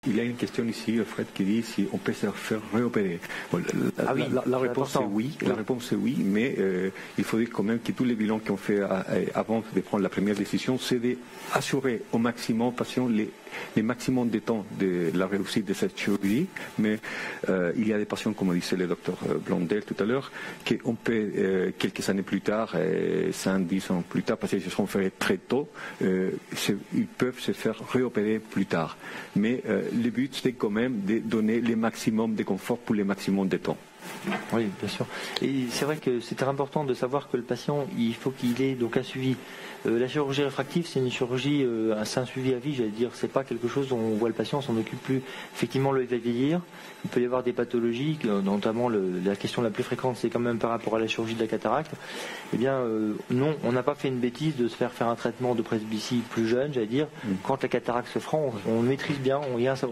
il y a une question ici, Fred, qui dit si on peut se faire réopérer. Bon, la réponse est oui. La réponse est oui, mais il faudrait quand même que tous les bilans qu'on fait avant de prendre la première décision, c'est d'assurer au maximum aux patients les maximum de temps de la réussite de cette chirurgie. Mais il y a des patients, comme disait le docteur Blondel tout à l'heure, qu'on peut, quelques années plus tard, 5, 10 ans plus tard, parce qu'ils se sont faits très tôt, ils peuvent se faire réopérer plus tard. Mais le but, c'est quand même de donner le maximum de confort pour le maximum de temps. Oui, bien sûr. Et c'est vrai que c'est très important de savoir que le patient, il faut qu'il ait donc un suivi. La chirurgie réfractive, c'est une chirurgie, c'est un suivi à vie, j'allais dire. C'est pas quelque chose dont on voit le patient, on s'en occupe plus. Effectivement, le va vieillir. Il peut y avoir des pathologies, notamment la question la plus fréquente, c'est quand même par rapport à la chirurgie de la cataracte. Eh bien, non, on n'a pas fait une bêtise de se faire un traitement de presbytie plus jeune, j'allais dire. Quand la cataracte se fera, on maîtrise bien,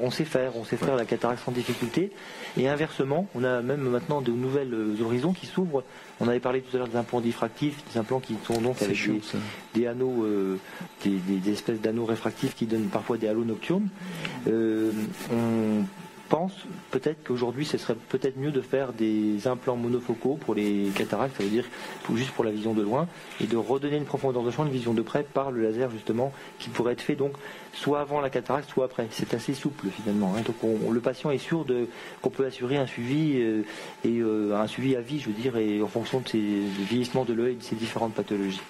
on sait faire la cataracte sans difficulté. Et inversement, on a même maintenant de nouvelles horizons qui s'ouvrent. On avait parlé tout à l'heure des implants diffractifs, des implants qui sont donc avec des anneaux, des espèces d'anneaux réfractifs qui donnent parfois des halos nocturnes. On pense peut-être qu'aujourd'hui ce serait peut-être mieux de faire des implants monofocaux pour les cataractes, ça veut dire juste pour la vision de loin, et de redonner une profondeur de champ, une vision de près par le laser justement, qui pourrait être fait donc soit avant la cataracte, soit après. C'est assez souple finalement, hein. Donc le patient est sûr qu'on peut assurer un suivi un suivi à vie, je veux dire, et en fonction du vieillissement de l'œil et de ses différentes pathologies.